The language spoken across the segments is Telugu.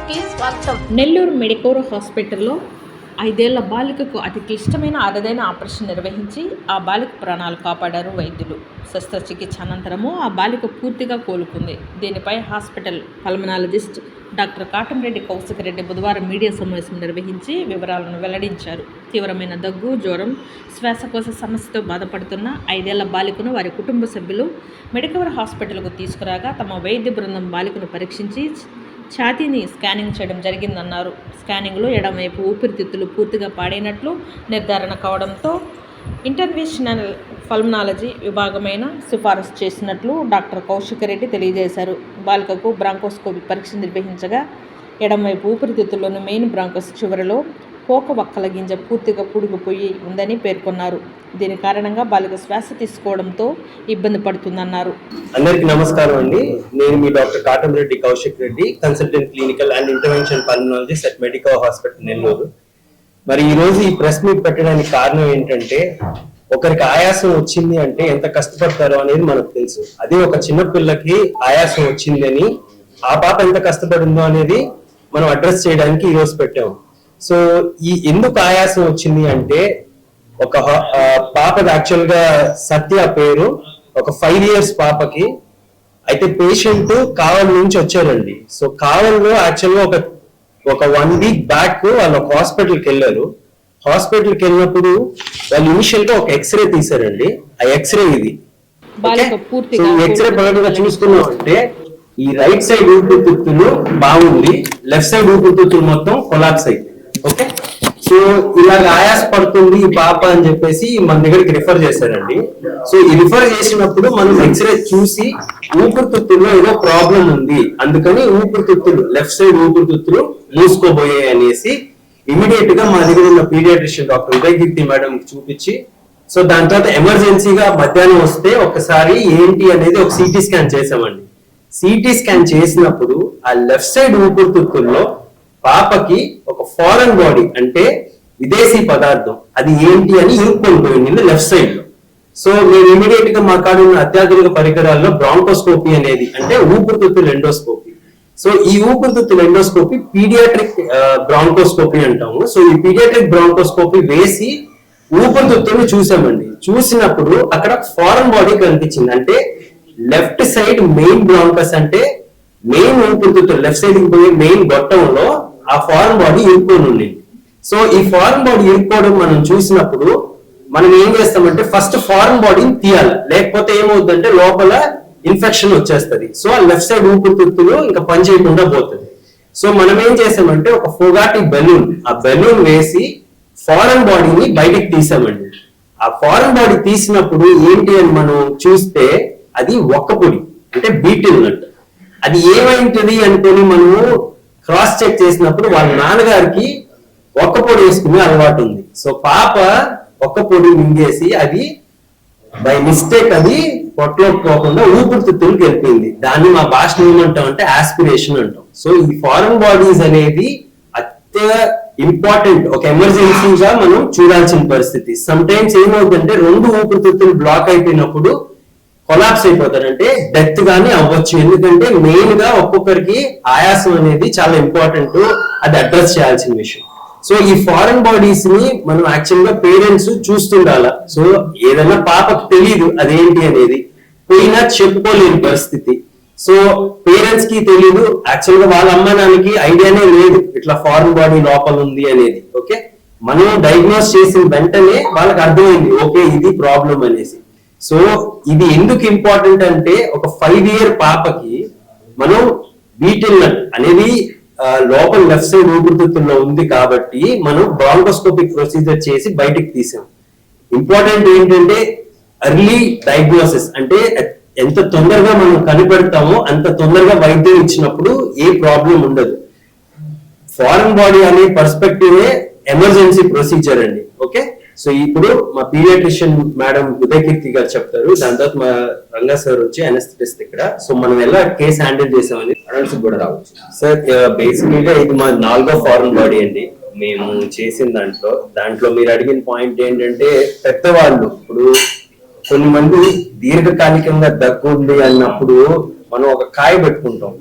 కి స్వాగతం. నెల్లూరు మెడికోర్ హాస్పిటల్లో 5 ఏళ్ల బాలికకు అతి క్లిష్టమైన అరుదైన ఆపరేషన్ నిర్వహించి ఆ బాలిక ప్రాణాలు కాపాడారు వైద్యులు. శస్త్రచికిత్స అనంతరము ఆ బాలిక పూర్తిగా కోలుకుంది. దీనిపై hospital pulmonologist doctor Katamreddy Kaushik Reddy బుధవారం మీడియా సమావేశం నిర్వహించి వివరాలను వెల్లడించారు. తీవ్రమైన దగ్గు, జ్వరం, శ్వాసకోశ సమస్యతో బాధపడుతున్న 5 ఏళ్ల బాలికను వారి కుటుంబ సభ్యులు మెడికోర్ హాస్పిటల్కు తీసుకురాగా తమ వైద్య బృందం బాలికను పరీక్షించి ఛాతీని స్కానింగ్ చేయడం జరిగిందన్నారు. స్కానింగ్లో ఎడమవైపు ఊపిరితిత్తులు పూర్తిగా పాడైనట్లు నిర్ధారణ కావడంతో ఇంటర్వెన్షనల్ పల్మనాలజీ విభాగమైన సిఫారసు చేసినట్లు డాక్టర్ కౌశిక్ రెడ్డి తెలియజేశారు. బాలికకు బ్రాంకోస్కోపీ పరీక్ష నిర్వహించగా ఎడమవైపు ఊపిరితిత్తుల్లోని మెయిన్ బ్రాంకోస్ చివరిలో పోక వక్కల గింజ పూర్తిగా పూడుకుపోయి ఉందని పేర్కొన్నారు. దీని కారణంగా బాలిక శ్వాస తీసుకోవడంతో ఇబ్బంది పడుతుందన్నారు. అందరికీ నమస్కారం అండి. నేను మీ doctor Katamreddy Kaushik Reddy, consultant clinical and intervention pulmonologist at Medicore hospital Nellore. మరి ఈ రోజు ఈ ప్రెస్ మీట్ పెట్టడానికి కారణం ఏంటంటే, ఒకరికి ఆయాసం వచ్చింది అంటే ఎంత కష్టపడతారో అనేది మనకు తెలుసు. అదే ఒక చిన్న పిల్లకి ఆయాసం వచ్చిందని ఆ పాప ఎంత కష్టపడిందో అనేది మనం అడ్రస్ చేయడానికి ఈ రోజు పెట్టాము. సో ఈ ఎందుకు ఆయాసం వచ్చింది అంటే, ఒక పాపది యాక్చువల్ గా సత్య పేరు, ఒక 5 years పాపకి. అయితే పేషెంట్ కావల్ నుంచి వచ్చారండి. సో కావల్లో యాక్చువల్ గా ఒక 1 week బ్యాక్ వాళ్ళు ఒక హాస్పిటల్కి వెళ్ళారు. హాస్పిటల్కి వెళ్ళినప్పుడు వాళ్ళు ఇనిషియల్ గా ఒక ఎక్స్రే తీసారండి. ఆ ఎక్స్రే ఇది ఎక్స్రే పరంగా చూసుకున్నాం అంటే, ఈ రైట్ సైడ్ ఊపిరితిత్తులు బాగుంది, లెఫ్ట్ సైడ్ ఊపిరితిత్తులు మొత్తం కొలాప్స్ అయింది. ఓకే, సో ఇలాగ ఆయాస పడుతుంది ఈ పాప అని చెప్పేసి మన దగ్గరికి రిఫర్ చేశారండి. సో ఈ రిఫర్ చేసినప్పుడు మనం ఎక్స్రే చూసి ఊపిరితిత్తుల్లో ఏదో ప్రాబ్లం ఉంది, అందుకని ఊపిరితిత్తులు లెఫ్ట్ సైడ్ ఊపిరితిత్తులు మూసుకోబోయాయి అనేసి ఇమీడియట్ గా మా దగ్గర ఉన్న పీడియాట్రిషియన్ డాక్టర్ ఉదయకీర్తి మేడం చూపించి, సో దాని తర్వాత ఎమర్జెన్సీగా మధ్యాహ్నం వస్తే ఒకసారి ఏంటి అనేది ఒక సిటీ స్కాన్ చేసామండి. సిటీ స్కాన్ చేసినప్పుడు ఆ లెఫ్ట్ సైడ్ ఊపిరితిత్తుల్లో పాపకి ఒక ఫారెన్ బాడీ అంటే విదేశీ పదార్థం అది ఏంటి అని ఇరుక్కొని పోయింది లెఫ్ట్ సైడ్ లో. సో మేము ఇమీడియట్ గా మా కాడ ఉన్న అత్యాధునిక పరికరాల్లో బ్రాంకోస్కోపీ అనేది అంటే ఊపిరితిత్తుల ఎండోస్కోపీ. సో ఈ ఊపిరితిత్తుల ఎండోస్కోపీ పీడియాట్రిక్ బ్రాంకోస్కోపీ అంటాము. సో ఈ పీడియాట్రిక్ బ్రాంకోస్కోపీ వేసి ఊపిరితిత్తులను చూసామండి. చూసినప్పుడు అక్కడ ఫారెన్ బాడీ కనిపించింది. అంటే లెఫ్ట్ సైడ్ మెయిన్ బ్రాంకస్ అంటే మెయిన్ ఊపిరితిత్తులు లెఫ్ట్ సైడ్ కి పోయే మెయిన్ గొట్టంలో ఆ ఫారెన్ బాడీ ఇరుక్కొని ఉండింది. సో ఈ ఫారెన్ బాడీ ఇరుక్కోవడం మనం చూసినప్పుడు మనం ఏం చేస్తామంటే ఫస్ట్ ఫారెన్ బాడీని తీయాలి, లేకపోతే ఏమవుతుందంటే లోపల ఇన్ఫెక్షన్ వచ్చేస్తుంది. సో ఆ లెఫ్ట్ సైడ్ ఊపిరితిత్తులు ఇంకా పని చేయకుండా పోతుంది. సో మనం ఏం చేసామంటే ఒక ఫోగాటి బెలూన్, ఆ బెలూన్ వేసి ఫారెన్ బాడీని బయటికి తీసామండి. ఆ ఫారెన్ బాడీ తీసినప్పుడు ఏంటి అని మనం చూస్తే అది ఒక్కపొడి అంటే బీటిల్ నట్. అది ఏమైంటది అనుకొని మనము క్రాస్ చెక్ చేసినప్పుడు వాళ్ళ నాన్నగారికి ఒక్క పొడి వేసుకునే అలవాటు ఉంది. సో పాప ఒక్క పొడి మింగేసి అది బై మిస్టేక్ అది పొట్టలోకి పోకుండా ఊపిరితిత్తులకు వెళ్ళిపోయింది. దాన్ని మా భాషలో ఏమంటాం అంటే ఆస్పిరేషన్ అంటాం. సో ఈ ఫారెన్ బాడీస్ అనేది అత్య ఇంపార్టెంట్, ఒక ఎమర్జెన్సీగా మనం చూడాల్సిన పరిస్థితి. సమ్ టైమ్స్ ఏమవుతుందంటే 2 ఊపిరితిత్తులు బ్లాక్ అయిపోయినప్పుడు కొలాప్స్ అయిపోతారంటే డెత్ గానీ అవ్వచ్చు. ఎందుకంటే మెయిన్ గా ఒక్కొక్కరికి ఆయాసం అనేది చాలా ఇంపార్టెంట్, అది అడ్రస్ చేయాల్సిన విషయం. సో ఈ ఫారెన్ బాడీస్ ని మనం యాక్చువల్ గా పేరెంట్స్ చూస్తుండాల. సో ఏదైనా పాపకు తెలియదు అదేంటి అనేది, పోయినా చెప్పుకోలేని పరిస్థితి. సో పేరెంట్స్ కి తెలియదు, యాక్చువల్ గా వాళ్ళ అమ్మ నాన్నకి ఐడియానే లేదు ఇట్లా ఫారెన్ బాడీ లోపల ఉంది అనేది. ఓకే, మనం డయాగ్నోస్ చేసిన వెంటనే వాళ్ళకి అర్థమైంది ఓకే ఇది ప్రాబ్లం అనేసి. సో ఇది ఎందుకు ఇంపార్టెంట్ అంటే, ఒక 5 year పాపకి మనం బీటిల్ నట్ అనేది లోపల లెఫ్ట్ సైడ్ ఊపిరితిత్తుల్లో ఉంది కాబట్టి మనం బ్రాంకోస్కోపిక్ ప్రొసీజర్ చేసి బయటికి తీసాం. ఇంపార్టెంట్ ఏంటంటే ఎర్లీ డయాగ్నోసిస్, అంటే ఎంత తొందరగా మనం కనిపెడతామో అంత తొందరగా వైద్యం ఇచ్చినప్పుడు ఏ ప్రాబ్లం ఉండదు. ఫారెన్ బాడీ అనే పర్స్పెక్టివే ఎమర్జెన్సీ ప్రొసీజర్ అండి. ఓకే, సో ఇప్పుడు మా పీడియాట్రిషియన్ మేడం ఉదయకీర్తి గారు చెప్తారు, దాని తర్వాత మా రంగా సార్ వచ్చి అనస్థిటిస్ట్ ఇక్కడ. సో మనం ఎలా కేసు హ్యాండిల్ చేసామని అడల్ట్స్ కూడా రావచ్చు. సార్ బేసిక్గా ఇది మా 4వ ఫారెన్ బాడీ అండి మేము చేసిన దాంట్లో మీరు అడిగిన పాయింట్ ఏంటంటే, పెద్దవాళ్ళు ఇప్పుడు కొన్ని మంది దీర్ఘకాలికంగా దగ్గు ఉంది అన్నప్పుడు మనం ఒక కాయ పెట్టుకుంటాం.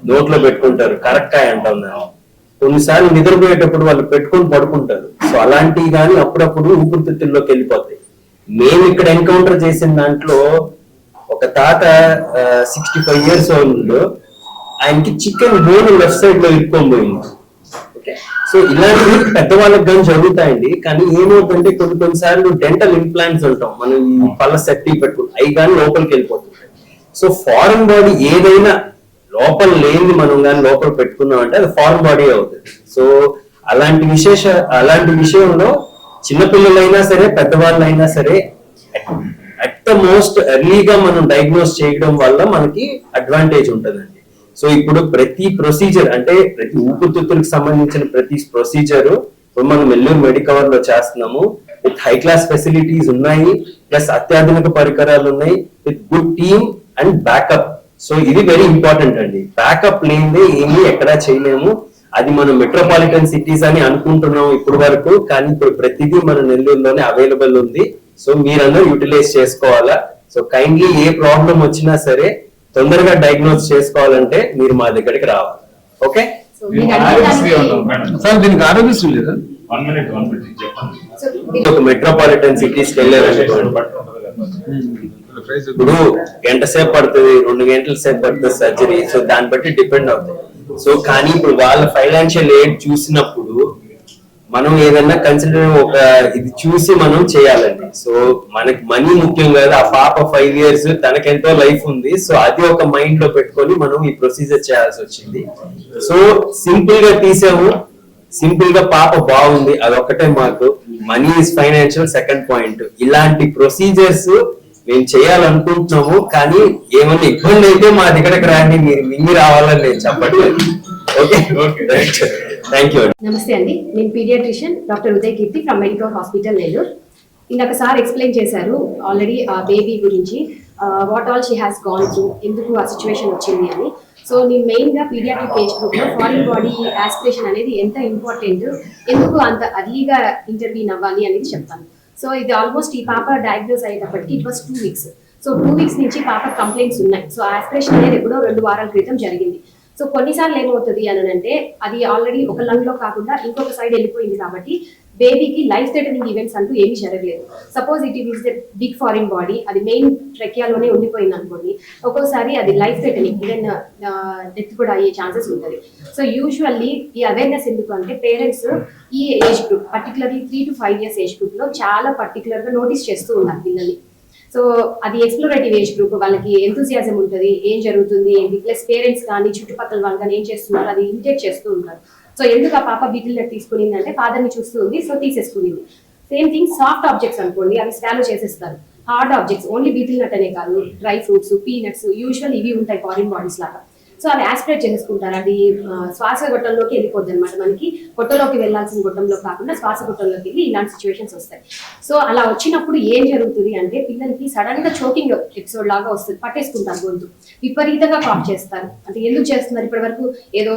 నోట్లో పెట్టుకుంటారు, కరెక్టా అంటాం దాన్ని. కొన్నిసార్లు నిద్రపోయేటప్పుడు వాళ్ళు పెట్టుకొని పడుకుంటారు. సో అలాంటివి కానీ అప్పుడప్పుడు ఊపిరితిత్తుల్లోకి వెళ్ళిపోతాయి. మేము ఇక్కడ ఎన్కౌంటర్ చేసిన దాంట్లో ఒక తాత 65 years old, ఆయనకి చికెన్ బోన్ లెఫ్ట్ సైడ్ లో ఇరుక్కోబోయింది. ఓకే, సో ఇలాంటివి పెద్దవాళ్ళకి కానీ జరుగుతాయండి. కానీ ఏమవుతుందంటే కొన్నిసార్లు డెంటల్ ఇంప్లాంట్స్ ఉంటాం మనం ఈ పళ్ళ సెట్టి పెట్టుకుంటాం, అవి కానీ లోపలికి వెళ్ళిపోతుంటాయి. సో ఫారెన్ బాడీ ఏదైనా లోపల లేని మనం కానీ లోపల పెట్టుకున్నాం అంటే అది ఫారెన్ బాడీ అవుతుంది. సో అలాంటి విషయంలో చిన్నపిల్లలైనా సరే పెద్దవాళ్ళైనా సరే అట్ ద మోస్ట్ ఎర్లీగా మనం డయాగ్నోస్ చేయడం వల్ల మనకి అడ్వాంటేజ్ ఉంటుందండి. సో ఇప్పుడు ప్రతి ప్రొసీజర్ అంటే ప్రతి ఊపిరితిత్తులకు సంబంధించిన ప్రతి ప్రొసీజర్ ఇప్పుడు మనం నెల్లూరు మెడికవర్ లో చేస్తున్నాము. విత్ హై క్లాస్ ఫెసిలిటీస్ ఉన్నాయి, ప్లస్ అత్యాధునిక పరికరాలు ఉన్నాయి, with good team and backup. So ఇది వెరీ ఇంపార్టెంట్ అండి. బ్యాకప్ లేనిదే ఏమీ ఎక్కడా చేయలేము. అది మనం మెట్రోపాలిటన్ సిటీస్ అని అనుకుంటున్నాం ఇప్పుడు వరకు, కానీ ఇప్పుడు ప్రతిదీ మన నెల్లూరులోనే అవైలబుల్ ఉంది. సో మీరందరూ యూటిలైజ్ చేసుకోవాలా. సో కైండ్లీ ఏ ప్రాబ్లం వచ్చినా సరే తొందరగా డయాగ్నోస్ చేసుకోవాలంటే మీరు మా దగ్గరికి రావాలి. ఓకే సార్, దీనికి ఆరోగ్యశ్రీ లేదా? ఒక మెట్రోపాలిటన్ సిటీస్కి వెళ్ళారనుకోండి, ఇప్పుడు గంట సేపు పడుతుంది, 2 గంటల సేపు పడుతుంది సర్జరీ. సో దాన్ని బట్టి డిపెండ్ అవుతుంది. సో కానీ ఇప్పుడు వాళ్ళ ఫైనాన్షియల్ ఎయిడ్ చూసినప్పుడు మనం ఏదన్నా కన్సిడర్ ఇది చూసి మనం చేయాలండి. సో మనకి మనీ ముఖ్యం కాదు. ఆ పాప 5 years తనకెంతో లైఫ్ ఉంది. సో అది ఒక మైండ్ లో పెట్టుకొని మనం ఈ ప్రొసీజర్ చేయాల్సి వచ్చింది. సో సింపుల్ గా తీసాము, సింపుల్ గా పాప బాగుంది, అదొక్కటే మాకు. Money is financial second point. ఇలాంటి ప్రొసీజర్స్ మేము చేయాలనుకుంటున్నాము. కానీ ఏమన్నా ఇబ్బంది అయితే మా దగ్గరకు రండి, మీరు మింగి రావాలని నేను చెప్పట్లేదు. Okay, thank you. నమస్తే అండి, నేను paediatrician doctor Uday Keerthi from Medicover hospital Nellore. ఇందాక సార్ ఎక్స్ప్లెయిన్ చేశారు ఆల్రెడీ ఆ బేబీ గురించి, what all she has gone through, ఎందుకు ఆ సిచ్యువేషన్ వచ్చింది అని. సో నేను మెయిన్గా పీడియాట్రిక్ ఏజ్ గ్రూప్లో ఫారిన్ బాడీ ఆస్పిరేషన్ అనేది ఎంత ఇంపార్టెంట్, ఎందుకు అంత అర్లీగా ఇంటర్వ్యూన్ అవ్వాలి అనేది చెప్తాను. సో ఇది ఆల్మోస్ట్ ఈ పాప డయాగ్నోస్ అయ్యేటప్పటికి it was 2 weeks. So 2 weeks నుంచి పాప కంప్లైంట్స్ ఉన్నాయి. సో ఆస్పిరేషన్ అనేది ఎప్పుడో 2 వారాల క్రితం జరిగింది. సో కొన్నిసార్లు ఏమవుతుంది అని అంటే అది ఆల్రెడీ ఒక లంగ్ లో కాకుండా ఇంకొక సైడ్ వెళ్ళిపోయింది కాబట్టి బేబీకి లైఫ్ థ్రెటనింగ్ ఈవెంట్స్ అంటూ ఏమీ జరగలేదు. Suppose it is the big foreign body, అది మెయిన్ ట్రెకియాలోనే ఉండిపోయింది అనుకోండి, ఒక్కోసారి అది లైఫ్ థ్రెటనింగ్ ఈవెన్ డెత్ కూడా అయ్యే ఛాన్సెస్ ఉంటుంది. సో యూజువల్లీ ఈ అవేర్నెస్ ఎందుకు అంటే పేరెంట్స్ ఈ age group particularly 3 to 5 years age group లో చాలా పర్టికులర్ గా నోటీస్ చేస్తూ ఉన్నారు పిల్లల్ని. సో అది ఎక్స్ప్లోరేటివ్ ఏజ్ గ్రూప్, వాళ్ళకి ఎంతూజియాజం ఉంటుంది, ఏం జరుగుతుంది ఏంటి, ప్లస్ పేరెంట్స్ కానీ చుట్టుపక్కల వాళ్ళు కానీ ఏం చేస్తున్నారు అది ఇమిటేట్ చేస్తూ ఉంటారు. సో ఎందుకు ఆ పాప బీటిల్ నట్ తీసుకునింది అంటే ఫాదర్ ని చూస్తూ ఉంది, సో తీసేసుకునింది. సేమ్ థింగ్ సాఫ్ట్ ఆబ్జెక్ట్స్ అనుకోండి, అవి స్వాలో చేసేస్తారు. Hard objects only betel nut అనే కాదు, డ్రై ఫ్రూట్స్, పీనట్స్, యూజువల్ ఇవి ఉంటాయి ఫారిన్ బాడీస్ లాగా. సో అవి ఆస్పిరేట్ చేసుకుంటారు, అది శ్వాస గొట్టంలోకి వెళ్ళిపోద్ది అనమాట. మనకి గొట్టంలోకి వెళ్ళాల్సిన గొట్టంలో కాకుండా శ్వాస గొట్టంలోకి వెళ్ళి ఇలాంటి సిచ్యువేషన్స్ వస్తాయి. సో అలా వచ్చినప్పుడు ఏం జరుగుతుంది అంటే పిల్లలకి సడన్ గా చోకింగ్ ఎపిసోడ్ లాగా వస్తుంది, పట్టేసుకుంటారు గొంతు, విపరీతంగా కాఫ్ చేస్తారు. అంటే ఎందుకు చేస్తున్నారు, ఇప్పటి వరకు ఏదో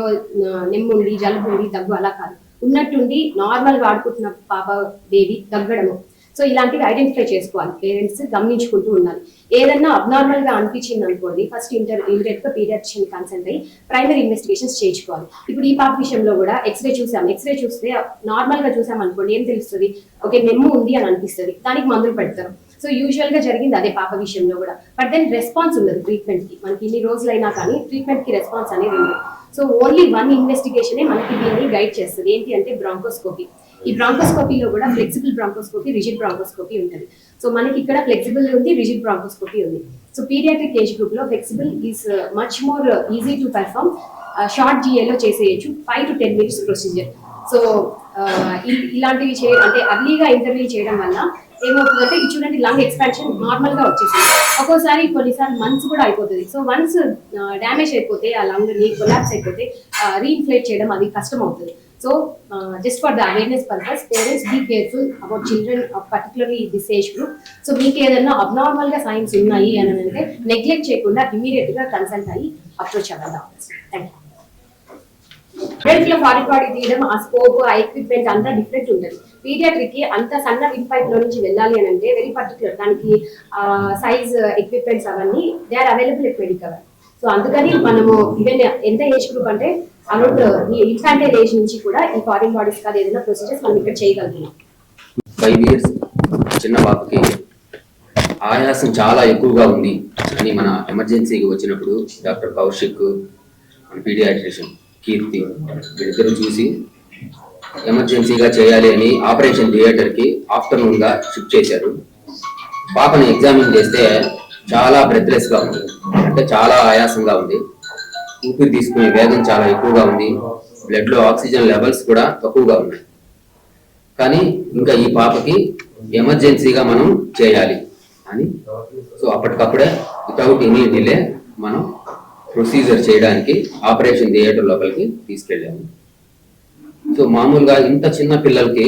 నెమ్ముండి జలుబు ఉండి దగ్గు అలా కాదు, ఉన్నట్టుండి నార్మల్ గా ఆడుకుంటున్న పాప బేబీ దగ్గడము. సో ఇలాంటివి ఐడెంటిఫై చేసుకోవాలి, పేరెంట్స్ గమనించుకుంటూ ఉండాలి. ఏదన్నా అబ్నార్మల్ గా అనిపించింది అనుకోండి, ఫస్ట్ ఇమీడియట్ గా పీడియాట్రిషియన్ కన్సల్ట్ అయ్యి ప్రైమరీ ఇన్వెస్టిగేషన్స్ చేయించుకోవాలి. ఇప్పుడు ఈ పాప విషయంలో కూడా ఎక్స్రే చూసాం, ఎక్స్రే చూస్తే నార్మల్ గా చూసాం అనుకోండి, ఏం తెలుస్తుంది, ఓకే నెమ్ము ఉంది అని అనిపిస్తుంది, దానికి మందులు పెడతారు. సో యూజువల్ గా జరిగింది అదే పాప విషయంలో కూడా. బట్ దెన్ రెస్పాన్స్ ఉండదు ట్రీట్మెంట్ కి, మనకి ఇన్ని రోజులైనా కానీ ట్రీట్మెంట్ కి రెస్పాన్స్ అనేది ఉంది. సో ఓన్లీ 1 ఇన్వెస్టిగేషనే మనకి దీన్ని గైడ్ చేస్తుంది, ఏంటి అంటే బ్రాంకోస్కోపీ. ఈ బ్రాంకోస్కోపీలో కూడా ఫ్లెక్సిబుల్ బ్రాంకోస్కోపీ, రిజిడ్ బ్రాంకోస్కోపీ ఉంటుంది. సో మనకి ఇక్కడ ఫ్లెక్సిబుల్ ఉంది, రిజిడ్ బ్రాంకోస్కోపీ ఉంది. సో పీడియాట్రిక్ ఏజ్ గ్రూప్ లో flexible is much more easy to perform. Short జిఏలో చేసేయచ్చు, 5 to 10 minutes ప్రొసీజర్. సో ఇలాంటివి అంటే అర్లీగా ఇంటర్వ్యూ చేయడం వల్ల ఏమవుతుందంటే ఇది చూడండి, లంగ్ ఎక్స్పాన్షన్ నార్మల్ గా వచ్చేసింది. ఒక్కోసారి కొన్నిసార్లు మంత్స్ కూడా అయిపోతుంది. సో వన్స్ డ్యామేజ్ అయిపోతే ఆ లంగ్ ని కొలాప్స్ అయిపోతే రీఇన్ఫ్లేట్ చేయడం అది కష్టం అవుతుంది. So just for the awareness purpose parents be careful about children particularly this age group. So మీకు ఏదైనా అబ్నార్మల్ గా సైన్స్ ఉన్నాయి అని అంటే నెగ్లెక్ట్ చేయకుండా ఇమీడియట్ గా కన్సల్ట్ అయ్యి అప్రోచ్ అవ్వాలి. Thank you. లో ఫారిన్ బాడీ తీయడం, ఆ స్కోప్, ఆ ఎక్విప్మెంట్ అంతా డిఫరెంట్ ఉంటుంది. పీడియాట్రిక్ కి అంత సన్న విన్ పైప్ లో నుంచి వెళ్ళాలి అని అంటే వెరీ పర్టికులర్, దానికి సైజ్, ఎక్విప్మెంట్స్ అవన్నీ they are available at Medicover. So అందుకని మనము ఈవెన్ ఎంత ఏజ్ గ్రూప్ అంటే అరౌండ్ ఇన్ఫాంటైల్ ఏజ్ నుంచి కూడా ఈ ఫారిన్ బాడీస్ కాదు ఏదైనా ప్రొసీజర్స్ మనం ఇక్కడ చేయగలుగుతున్నాం. 5 years చిన్న పాపకి ఆయాసం చాలా ఎక్కువగా ఉంది అని మన ఎమర్జెన్సీకి వచ్చినప్పుడు డాక్టర్ కౌశిక్, మన పీడియాట్రిషియన్ కీర్తి వీళ్ళిద్దరూ చూసి ఎమర్జెన్సీగా చేయాలి అని ఆపరేషన్ థియేటర్కి ఆఫ్టర్నూన్గా షిఫ్ట్ చేశారు. పాపని ఎగ్జామిన్ చేస్తే చాలా బ్రెత్లెస్గా ఉంది, అంటే చాలా ఆయాసంగా ఉంది, ఊపిరి తీసుకునే వేగం చాలా ఎక్కువగా ఉంది, బ్లడ్లో ఆక్సిజన్ లెవెల్స్ కూడా తక్కువగా ఉన్నాయి. కానీ ఇంకా ఈ పాపకి ఎమర్జెన్సీగా మనం చేయాలి అని సో అప్పటికప్పుడే వితౌట్ ఎనీ డిలే మనం ప్రొసీజర్ చేయడానికి ఆపరేషన్ థియేటర్ లోపలికి తీసుకెళ్ళాము. సో మామూలుగా ఇంత చిన్న పిల్లలకి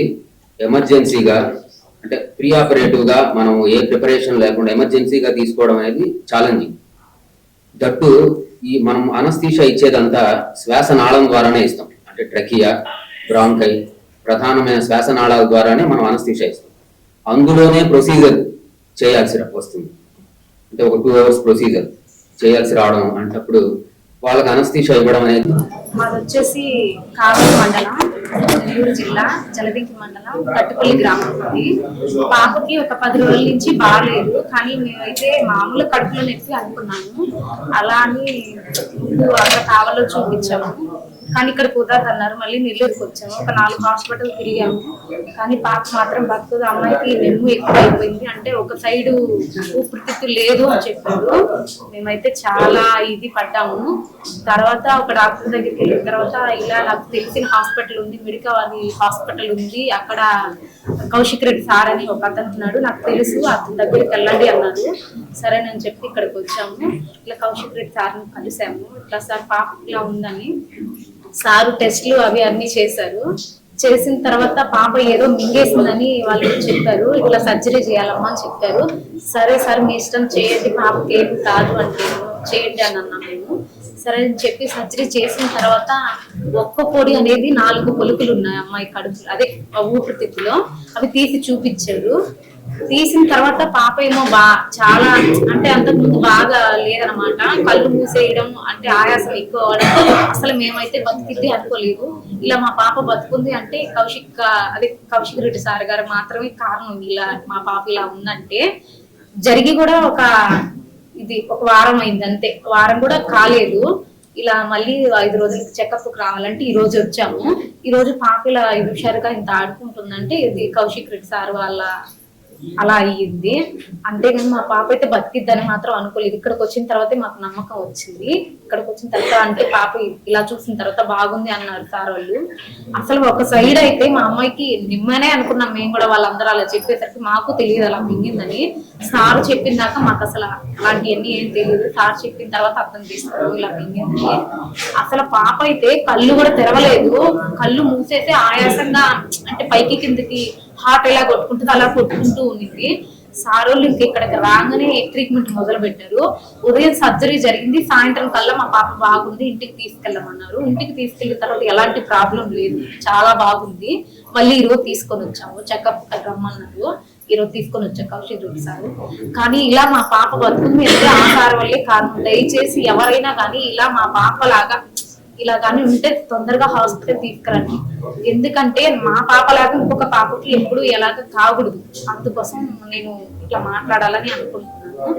ఎమర్జెన్సీగా అంటే ప్రీ ఆపరేటివ్గా మనం ఏ ప్రిపరేషన్ లేకుండా ఎమర్జెన్సీగా తీసుకోవడం అనేది ఛాలెంజింగ్. దట్టు ఈ మనం అనస్థీషియా ఇచ్చేదంతా శ్వాసనాళం ద్వారానే ఇస్తాం, అంటే ట్రకియా, బ్రాంకై, ప్రధానమైన శ్వాసనాళాల ద్వారానే మనం అనస్థీషియా ఇస్తాం. అందులోనే ప్రొసీజర్ చేయాల్సి వస్తుంది, అంటే ఒక 2 hours ప్రొసీజర్ చేయాల్సి రావడం అంటప్పుడు వాళ్ళకి అనస్థీషియా ఇవ్వడం అనేది. మాది వచ్చేసి కావలి మండలం, నెల్లూరు జిల్లా, జలదింకి మండలం, కట్టుపల్లి గ్రామం ఉంది. పాపకి ఒక 10 రోజుల నుంచి బాగాలేదు, కానీ మేమైతే మామూలు కడుపులో నొప్పి అనుకున్నాము. అలా అని ముందు అక్కడ కావలో చూపించాము, కానీ ఇక్కడ కుదరదు అన్నారు. మళ్ళీ నెల్లూరుకి వచ్చాము, ఒక 4 హాస్పిటల్ తిరిగాము, కానీ పాప మాత్రం బతుకుదు. అమ్మాయికి నెమ్ము ఎక్కువ అయిపోయింది, అంటే ఒక సైడు ఊపిరితిత్తు లేదు అని చెప్పారు. మేమైతే చాలా ఇది పడ్డాము. తర్వాత ఒక డాక్టర్ దగ్గరికి వెళ్ళిన తర్వాత ఇలా నాకు తెలిసిన హాస్పిటల్ ఉంది, మెడికల్ హాస్పిటల్ ఉంది, అక్కడ కౌశిక్ రెడ్డి సార్ అని ఒక అతను ఉన్నాడు, నాకు తెలుసు, అతని దగ్గరికి వెళ్ళండి అన్నారు. సరేనని చెప్పి ఇక్కడికి వచ్చాము. ఇట్లా కౌశిక్ రెడ్డి సార్ని కలిసాము. ఇట్లా సార్ పాప ఇలా ఉందని సారు టెస్ట్లు అవి అన్ని చేశారు. చేసిన తర్వాత పాప ఏదో మింగేసిందని వాళ్ళు చెప్పారు. ఇట్లా సర్జరీ చేయాలమ్మా అని చెప్పారు. సరే సార్ మీ ఇష్టం చేయండి, పాపకి ఏమి కాదు అంటే చేయండి అని అన్నా మేము. సరే అని చెప్పి సర్జరీ చేసిన తర్వాత ఒక్క పొడి అనేది 4 పొలుకులు ఉన్నాయి అమ్మాయి కడుపు, అదే ఊపిరితిత్తులో, అవి తీసి చూపించారు. తీసిన తర్వాత పాప ఏమో చాలా అంటే అంతకుముందు బాగా లేదనమాట, కళ్ళు మూసేయడం, అంటే ఆయాసం ఎక్కువ అవడం. అసలు మేమైతే బతికిద్ది అనుకోలేదు. ఇలా మా పాప బతుకుంది అంటే కౌశిక్ రెడ్డి సార్ గారు మాత్రమే కారణం. ఇలా మా పాప ఇలా ఉందంటే జరిగి కూడా ఒక వారం అయింది అంతే, వారం కూడా కాలేదు. ఇలా మళ్ళీ 5 రోజులకి చెకప్ రావాలంటే ఈ రోజు వచ్చాము. ఈ రోజు పాప ఇలా హుషారుగా ఇంత ఆడుకుంటుందంటే ఇది కౌశిక్ రెడ్డి సార్ వాళ్ళ అలా అయ్యింది. అంతేగాని మా పాప అయితే బతికిద్దని మాత్రం అనుకోలేదు. ఇక్కడికి వచ్చిన తర్వాతే మాకు నమ్మకం వచ్చింది. ఇక్కడికి వచ్చిన తర్వాత అంటే పాప ఇలా చూసిన తర్వాత బాగుంది అన్నారు సార్ వాళ్ళు. అసలు ఒక సైడ్ అయితే మా అమ్మాయికి నిమ్మనే అనుకున్నాం మేము కూడా, వాళ్ళందరూ అలా చెప్పేసరికి మాకు తెలియదు అలా మింగిందని. సార్ చెప్పిన దాకా మాకు అసలు అలాంటివన్నీ ఏం తెలియదు. సార్ చెప్పిన తర్వాత అర్థం చేస్తారు ఇలా మింగిందని. అసలు పాప అయితే కళ్ళు కూడా తెరవలేదు, కళ్ళు మూసేసి ఆయాసంగా అంటే పైకి కిందకి హార్ట్ ఎలా కొట్టుకుంటుంది అలా కొట్టుకుంటూ ఉంది. సార్ వాళ్ళు ఇంక ఇక్కడికి రాగానే ట్రీట్మెంట్ మొదలు పెట్టారు. ఉదయం సర్జరీ జరిగింది, సాయంత్రం కల్లా మా పాప బాగుంది, ఇంటికి తీసుకెళ్ళమన్నారు. ఇంటికి తీసుకెళ్ళిన తర్వాత ఎలాంటి ప్రాబ్లం లేదు, చాలా బాగుంది. మళ్ళీ ఈరోజు తీసుకొని వచ్చాము, చెకప్ రమ్మన్నారు. ఈరోజు తీసుకొని వచ్చాం కౌశిక్ రెడ్డి సార్. కానీ ఇలా మా పాప బతుకుంది అంటే ఆ సార్ వల్లే కారణం. దయచేసి ఎవరైనా కానీ ఇలా మా పాప లాగా ఇలా కానీ ఉంటే తొందరగా హాస్పిటల్ తీసుకురండి. ఎందుకంటే మా పాప లాగా ఇంకొక పాపకి ఎప్పుడు ఎలాగ కాకూడదు. అందుకోసం నేను ఇట్లా మాట్లాడాలని అనుకుంటున్నాను.